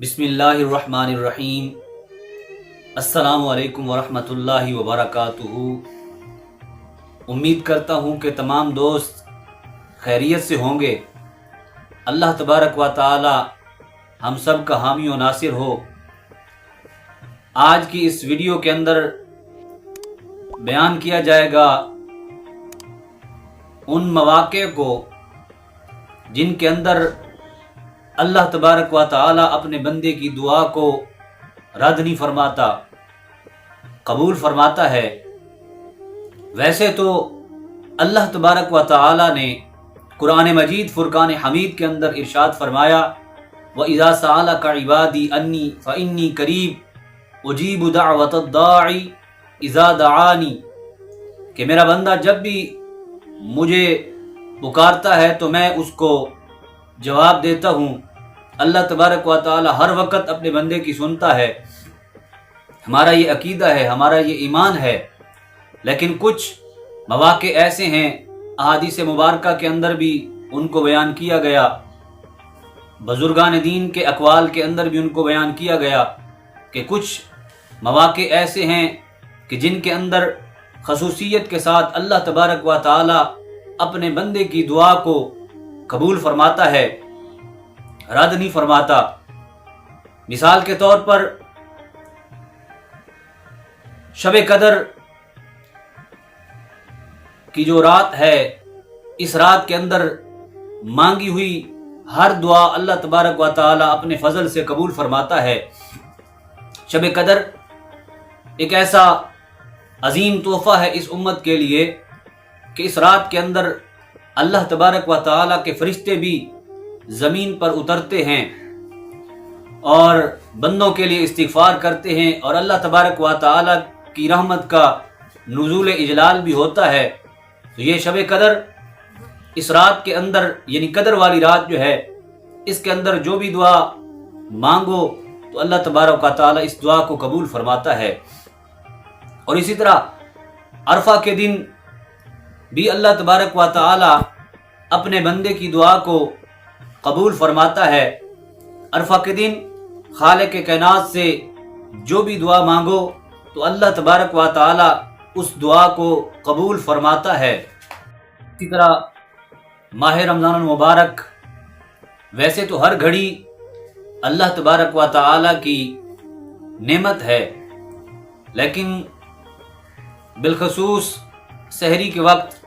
بسم اللہ الرحمن الرحیم۔ السلام علیکم ورحمۃ اللہ وبرکاتہ۔ امید کرتا ہوں کہ تمام دوست خیریت سے ہوں گے۔ اللہ تبارک و تعالی ہم سب کا حامی و ناصر ہو۔ آج کی اس ویڈیو کے اندر بیان کیا جائے گا ان مواقع کو جن کے اندر اللہ تبارک و تعالی اپنے بندے کی دعا کو رد نہیں فرماتا، قبول فرماتا ہے۔ ویسے تو اللہ تبارک و تعالی نے قرآن مجید فرقان حمید کے اندر ارشاد فرمایا وَإِذَا سَأَلَكَ عِبَادِي أَنِّي فَإِنِّي قَرِيبٌ أُجِيبُ دَعْوَةَ الدَّاعِ إِذَا دَعَانِ، کہ میرا بندہ جب بھی مجھے پکارتا ہے تو میں اس کو جواب دیتا ہوں۔ اللہ تبارک و تعالی ہر وقت اپنے بندے کی سنتا ہے۔ ہمارا یہ عقیدہ ہے، ہمارا یہ ایمان ہے۔ لیکن کچھ مواقع ایسے ہیں، احادیث مبارکہ کے اندر بھی ان کو بیان کیا گیا، بزرگان دین کے اقوال کے اندر بھی ان کو بیان کیا گیا کہ کچھ مواقع ایسے ہیں کہ جن کے اندر خصوصیت کے ساتھ اللہ تبارک و تعالی اپنے بندے کی دعا کو قبول فرماتا ہے، رد نہیں فرماتا۔ مثال کے طور پر شب قدر کی جو رات ہے، اس رات کے اندر مانگی ہوئی ہر دعا اللہ تبارک و تعالی اپنے فضل سے قبول فرماتا ہے۔ شب قدر ایک ایسا عظیم تحفہ ہے اس امت کے لیے کہ اس رات کے اندر اللہ تبارک و تعالی کے فرشتے بھی زمین پر اترتے ہیں اور بندوں کے لیے استغفار کرتے ہیں، اور اللہ تبارک و تعالی کی رحمت کا نزول اجلال بھی ہوتا ہے۔ تو یہ شب قدر اس رات کے اندر، یعنی قدر والی رات جو ہے، اس کے اندر جو بھی دعا مانگو تو اللہ تبارک و تعالی اس دعا کو قبول فرماتا ہے۔ اور اسی طرح عرفہ کے دن بھی اللہ تبارک و تعالی اپنے بندے کی دعا کو قبول فرماتا ہے۔ عرفہ کے دن خالق کائنات سے جو بھی دعا مانگو تو اللہ تبارک و تعالی اس دعا کو قبول فرماتا ہے۔ اسی طرح ماہ رمضان المبارک ویسے تو ہر گھڑی اللہ تبارک و تعالی کی نعمت ہے، لیکن بالخصوص سحری کے وقت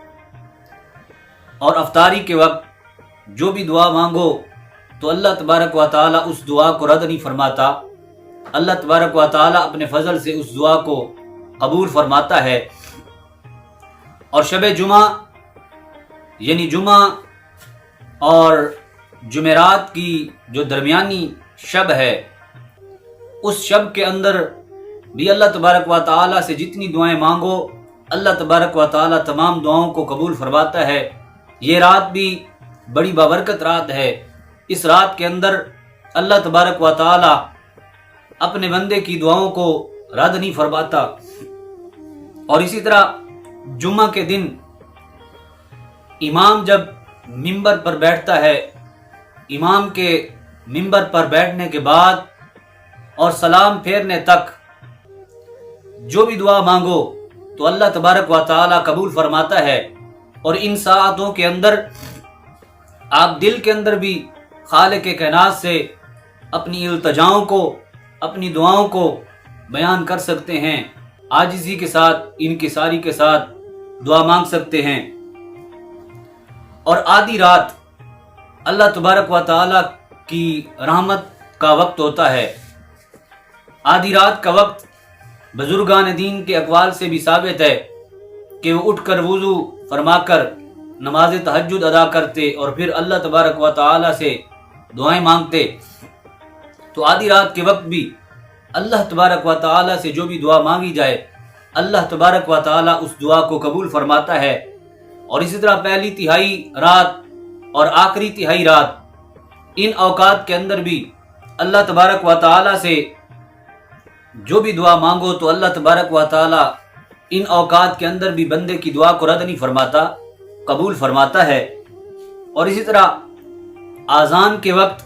اور افطاری کے وقت جو بھی دعا مانگو تو اللہ تبارک و تعالی اس دعا کو رد نہیں فرماتا۔ اللہ تبارک و تعالی اپنے فضل سے اس دعا کو قبول فرماتا ہے۔ اور شب جمعہ، یعنی جمعہ اور جمعرات کی جو درمیانی شب ہے، اس شب کے اندر بھی اللہ تبارک و تعالی سے جتنی دعائیں مانگو اللہ تبارک و تعالی تمام دعاؤں کو قبول فرماتا ہے۔ یہ رات بھی بڑی بابرکت رات ہے۔ اس رات کے اندر اللہ تبارک و تعالی اپنے بندے کی دعاؤں کو رد نہیں فرماتا۔ اور اسی طرح جمعہ کے دن امام جب منبر پر بیٹھتا ہے، امام کے منبر پر بیٹھنے کے بعد اور سلام پھیرنے تک جو بھی دعا مانگو تو اللہ تبارک و تعالی قبول فرماتا ہے۔ اور ان ساعتوں کے اندر آپ دل کے اندر بھی خالق کائنات سے اپنی التجاؤں کو، اپنی دعاؤں کو بیان کر سکتے ہیں، عاجزی کے ساتھ، انکساری کے ساتھ دعا مانگ سکتے ہیں۔ اور آدھی رات اللہ تبارک و تعالی کی رحمت کا وقت ہوتا ہے۔ آدھی رات کا وقت بزرگان دین کے اقوال سے بھی ثابت ہے کہ وہ اٹھ کر وضو فرما کر نماز تہجد ادا کرتے اور پھر اللہ تبارک و تعالی سے دعائیں مانگتے۔ تو آدھی رات کے وقت بھی اللہ تبارک و تعالی سے جو بھی دعا مانگی جائے اللہ تبارک و تعالی اس دعا کو قبول فرماتا ہے۔ اور اسی طرح پہلی تہائی رات اور آخری تہائی رات، ان اوقات کے اندر بھی اللہ تبارک و تعالی سے جو بھی دعا مانگو تو اللہ تبارک و تعالی ان اوقات کے اندر بھی بندے کی دعا کو رد نہیں فرماتا، قبول فرماتا ہے۔ اور اسی طرح اذان کے وقت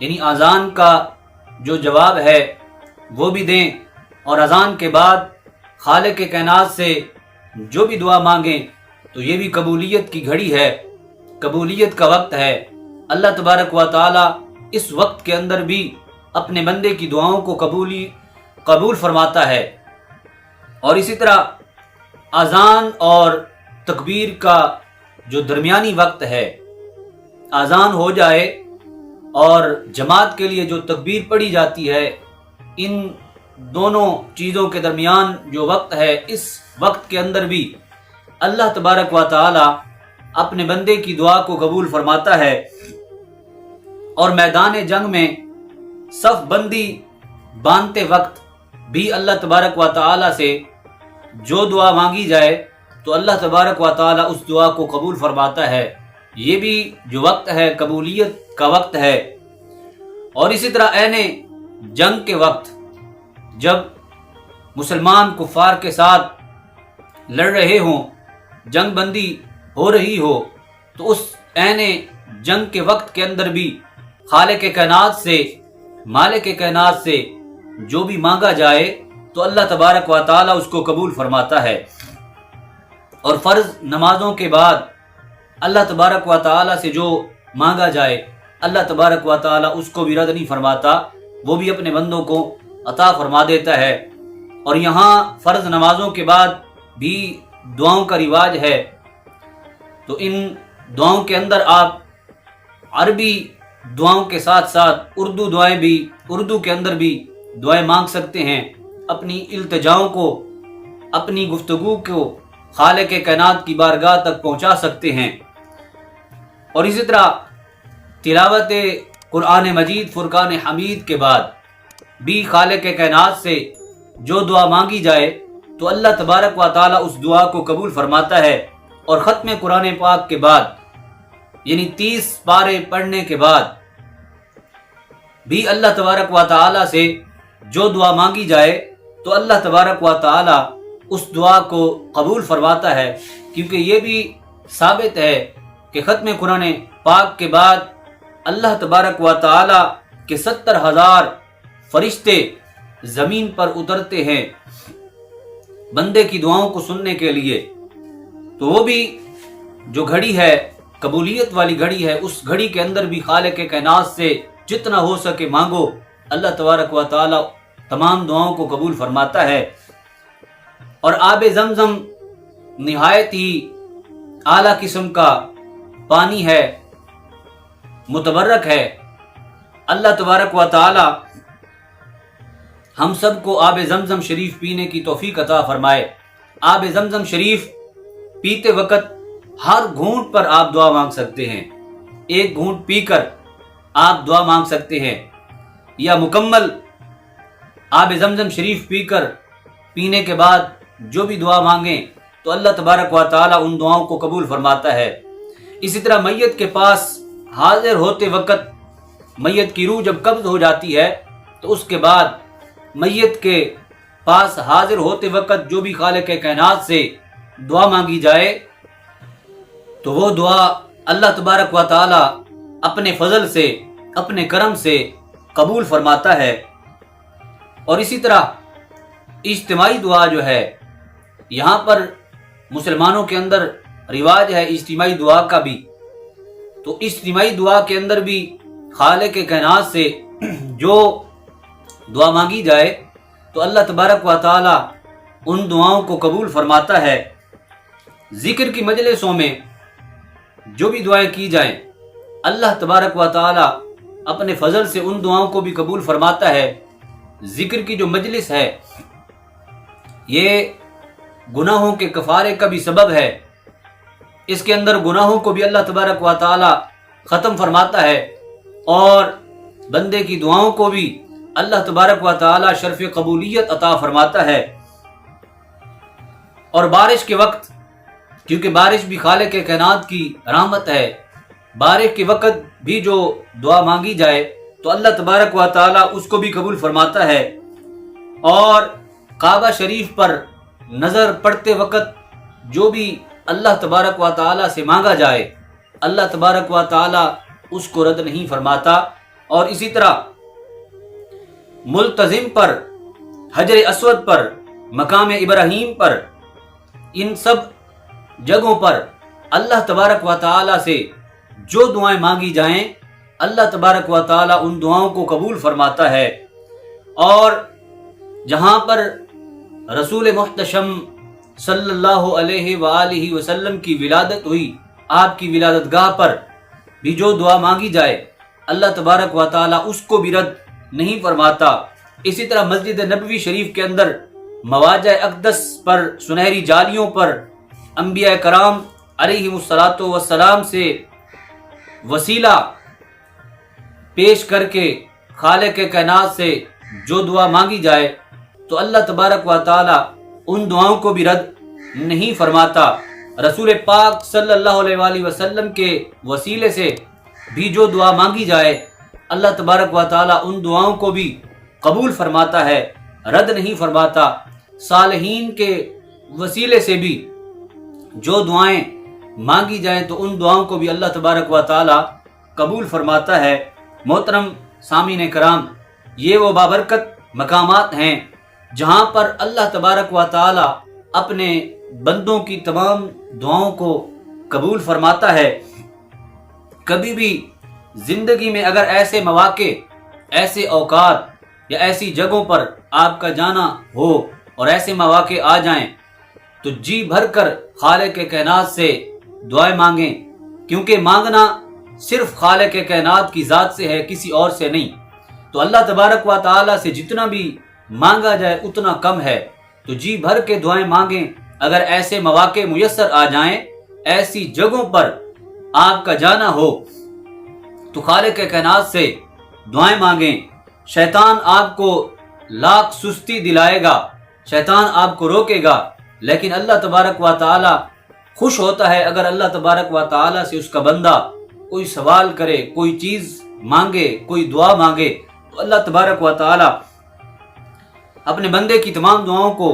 یعنی اذان کا جو جواب ہے وہ بھی دیں، اور اذان کے بعد خالق کائنات سے جو بھی دعا مانگیں تو یہ بھی قبولیت کی گھڑی ہے، قبولیت کا وقت ہے۔ اللہ تبارک و تعالی اس وقت کے اندر بھی اپنے بندے کی دعاؤں کو قبول فرماتا ہے۔ اور اسی طرح اذان اور تکبیر کا جو درمیانی وقت ہے، اذان ہو جائے اور جماعت کے لیے جو تکبیر پڑھی جاتی ہے، ان دونوں چیزوں کے درمیان جو وقت ہے، اس وقت کے اندر بھی اللہ تبارک و تعالی اپنے بندے کی دعا کو قبول فرماتا ہے۔ اور میدان جنگ میں صف بندی باندھتے وقت بھی اللہ تبارک و تعالی سے جو دعا مانگی جائے تو اللہ تبارک و تعالی اس دعا کو قبول فرماتا ہے۔ یہ بھی جو وقت ہے قبولیت کا وقت ہے۔ اور اسی طرح عین جنگ کے وقت جب مسلمان کفار کے ساتھ لڑ رہے ہوں، جنگ بندی ہو رہی ہو، تو اس عین جنگ کے وقت کے اندر بھی خالق کائنات سے، مالک کائنات سے جو بھی مانگا جائے تو اللہ تبارک و تعالی اس کو قبول فرماتا ہے۔ اور فرض نمازوں کے بعد اللہ تبارک و تعالی سے جو مانگا جائے اللہ تبارک و تعالی اس کو بھی رد نہیں فرماتا، وہ بھی اپنے بندوں کو عطا فرما دیتا ہے۔ اور یہاں فرض نمازوں کے بعد بھی دعاؤں کا رواج ہے، تو ان دعاؤں کے اندر آپ عربی دعاؤں کے ساتھ ساتھ اردو کے اندر بھی دعائیں مانگ سکتے ہیں، اپنی التجاؤں کو، اپنی گفتگو کو خالق کائنات کی بارگاہ تک پہنچا سکتے ہیں۔ اور اسی طرح تلاوت قرآن مجید فرقان حمید کے بعد بھی خالق کائنات سے جو دعا مانگی جائے تو اللہ تبارک و تعالی اس دعا کو قبول فرماتا ہے۔ اور ختم قرآن پاک کے بعد یعنی 30 پارے پڑھنے کے بعد بھی اللہ تبارک و تعالی سے جو دعا مانگی جائے تو اللہ تبارک و تعالی اس دعا کو قبول فرماتا ہے، کیونکہ یہ بھی ثابت ہے کہ ختم قرآن پاک کے بعد اللہ تبارک و تعالی کے 70,000 فرشتے زمین پر اترتے ہیں بندے کی دعاؤں کو سننے کے لیے۔ تو وہ بھی جو گھڑی ہے قبولیت والی گھڑی ہے، اس گھڑی کے اندر بھی خالق کائنات سے جتنا ہو سکے مانگو، اللہ تبارک و تعالی تمام دعاؤں کو قبول فرماتا ہے۔ اور آب زمزم نہایت ہی اعلیٰ قسم کا پانی ہے، متبرک ہے۔ اللہ تبارک و تعالی ہم سب کو آب زمزم شریف پینے کی توفیق عطا فرمائے۔ آب زمزم شریف پیتے وقت ہر گھونٹ پر آپ دعا مانگ سکتے ہیں، ایک گھونٹ پی کر آپ دعا مانگ سکتے ہیں، یا مکمل آب زمزم شریف پینے کے بعد جو بھی دعا مانگیں تو اللہ تبارک و تعالی ان دعاؤں کو قبول فرماتا ہے۔ اسی طرح میت کے پاس حاضر ہوتے وقت میت کی روح جب قبض ہو جاتی ہے تو اس کے بعد میت کے پاس حاضر ہوتے وقت جو بھی خالق کائنات سے دعا مانگی جائے تو وہ دعا اللہ تبارک و تعالی اپنے فضل سے، اپنے کرم سے قبول فرماتا ہے۔ اور اسی طرح اجتماعی دعا جو ہے، یہاں پر مسلمانوں کے اندر رواج ہے اجتماعی دعا کا بھی، تو اجتماعی دعا کے اندر بھی خالق کائنات سے جو دعا مانگی جائے تو اللہ تبارک و تعالی ان دعاؤں کو قبول فرماتا ہے۔ ذکر کی مجلسوں میں جو بھی دعائیں کی جائیں اللہ تبارک و تعالی اپنے فضل سے ان دعاؤں کو بھی قبول فرماتا ہے۔ ذکر کی جو مجلس ہے یہ گناہوں کے کفارے کا بھی سبب ہے، اس کے اندر گناہوں کو بھی اللہ تبارک و تعالی ختم فرماتا ہے، اور بندے کی دعاؤں کو بھی اللہ تبارک و تعالی شرف قبولیت عطا فرماتا ہے۔ اور بارش کے وقت، کیونکہ بارش بھی خالق کائنات کی رحمت ہے، بارش کے وقت بھی جو دعا مانگی جائے تو اللہ تبارک و تعالی اس کو بھی قبول فرماتا ہے۔ اور کعبہ شریف پر نظر پڑتے وقت جو بھی اللہ تبارک و تعالی سے مانگا جائے اللہ تبارک و تعالی اس کو رد نہیں فرماتا، اور اسی طرح ملتزم پر، حجر اسود پر، مقام ابراہیم پر، ان سب جگہوں پر اللہ تبارک و تعالی سے جو دعائیں مانگی جائیں اللہ تبارک و تعالی ان دعاؤں کو قبول فرماتا ہے۔ اور جہاں پر رسول محتشم صلی اللہ علیہ وآلہ وسلم کی ولادت ہوئی، آپ کی ولادت گاہ پر بھی جو دعا مانگی جائے اللہ تبارک و تعالی اس کو بھی رد نہیں فرماتا۔ اسی طرح مسجد نبوی شریف کے اندر مواضع اقدس پر، سنہری جالیوں پر انبیاء کرام علیہم الصلاۃ والسلام سے وسیلہ پیش کر کے خالق کائنات سے جو دعا مانگی جائے تو اللہ تبارک و تعالی ان دعاؤں کو بھی رد نہیں فرماتا۔ رسول پاک صلی اللہ علیہ وآلہ وسلم کے وسیلے سے بھی جو دعا مانگی جائے اللہ تبارک و تعالی ان دعاؤں کو بھی قبول فرماتا ہے، رد نہیں فرماتا۔ صالحین کے وسیلے سے بھی جو دعائیں مانگی جائیں تو ان دعاؤں کو بھی اللہ تبارک و تعالی قبول فرماتا ہے۔ محترم سامعین کرام، یہ وہ بابرکت مقامات ہیں جہاں پر اللہ تبارک و تعالی اپنے بندوں کی تمام دعاؤں کو قبول فرماتا ہے۔ کبھی بھی زندگی میں اگر ایسے مواقع، ایسے اوقات یا ایسی جگہوں پر آپ کا جانا ہو اور ایسے مواقع آ جائیں تو جی بھر کر خالق کائنات سے دعائیں مانگیں، کیونکہ مانگنا صرف خالق کائنات کی ذات سے ہے، کسی اور سے نہیں۔ تو اللہ تبارک و تعالی سے جتنا بھی مانگا جائے اتنا کم ہے، تو جی بھر کے دعائیں مانگیں۔ اگر ایسے مواقع میسر آ جائیں، ایسی جگہوں پر آپ کا جانا ہو تو خالق کائنات سے دعائیں مانگیں۔ شیطان آپ کو لاکھ سستی دلائے گا، شیطان آپ کو روکے گا، لیکن اللہ تبارک و تعالی خوش ہوتا ہے اگر اللہ تبارک و تعالی سے اس کا بندہ کوئی سوال کرے، کوئی چیز مانگے، کوئی دعا مانگے تو اللہ تبارک و تعالی اپنے بندے کی تمام دعاؤں کو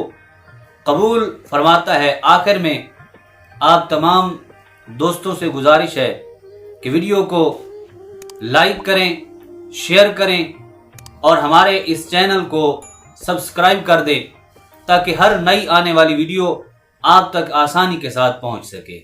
قبول فرماتا ہے۔ آخر میں آپ تمام دوستوں سے گزارش ہے کہ ویڈیو کو لائک کریں، شیئر کریں اور ہمارے اس چینل کو سبسکرائب کر دیں تاکہ ہر نئی آنے والی ویڈیو آپ تک آسانی کے ساتھ پہنچ سکے۔